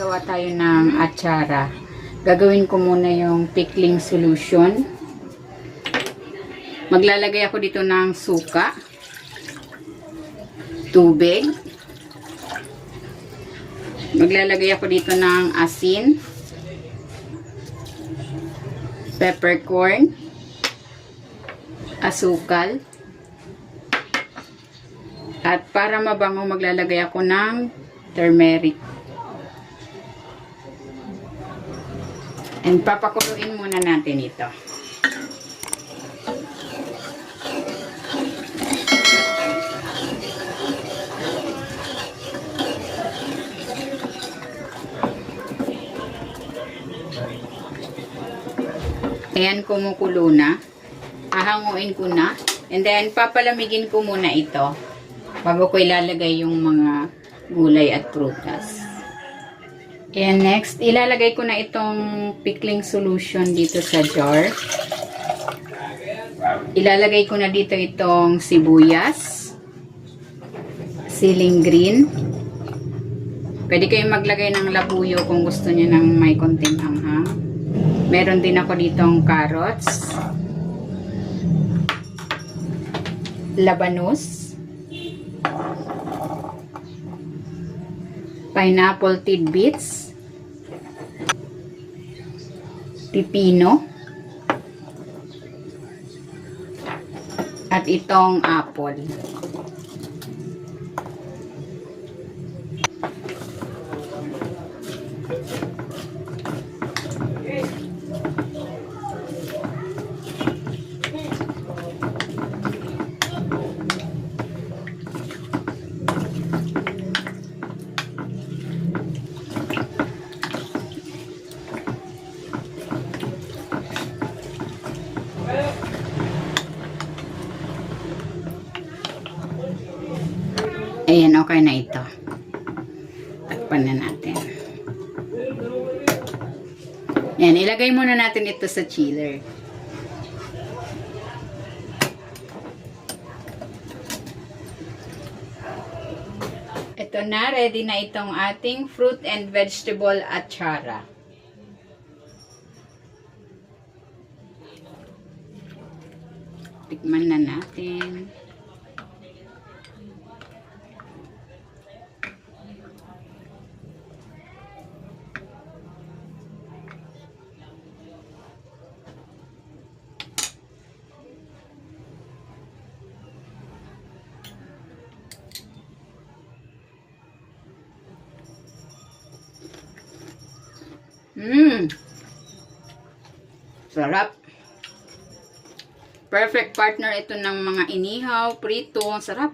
gagawa tayo ng atsara. Gagawin ko muna yung pickling solution. Maglalagay ako dito ng suka, tubig. Maglalagay ako dito ng asin, peppercorn, asukal, at para mabango maglalagay ako ng turmeric. And papakuluin muna natin ito. Ayan, kumukulo na. Ahanguin ko na. And then, papalamigin ko muna ito bago ko ilalagay yung mga gulay at prutas. And next, ilalagay ko na itong pickling solution dito sa jar. Ilalagay ko na dito itong sibuyas, siling green. Pwede kayong maglagay ng labuyo kung gusto niyo ng may konting anghang. Meron din ako ditong carrots, labanos, pineapple tidbits, pipino, at itong apple. Ayan, okay na ito. Takpan na natin. Ayan, ilagay muna natin ito sa chiller. Ito na, ready na itong ating fruit and vegetable atsara. Tikman na natin. Sarap. Perfect partner ito ng mga inihaw, prito. Sarap.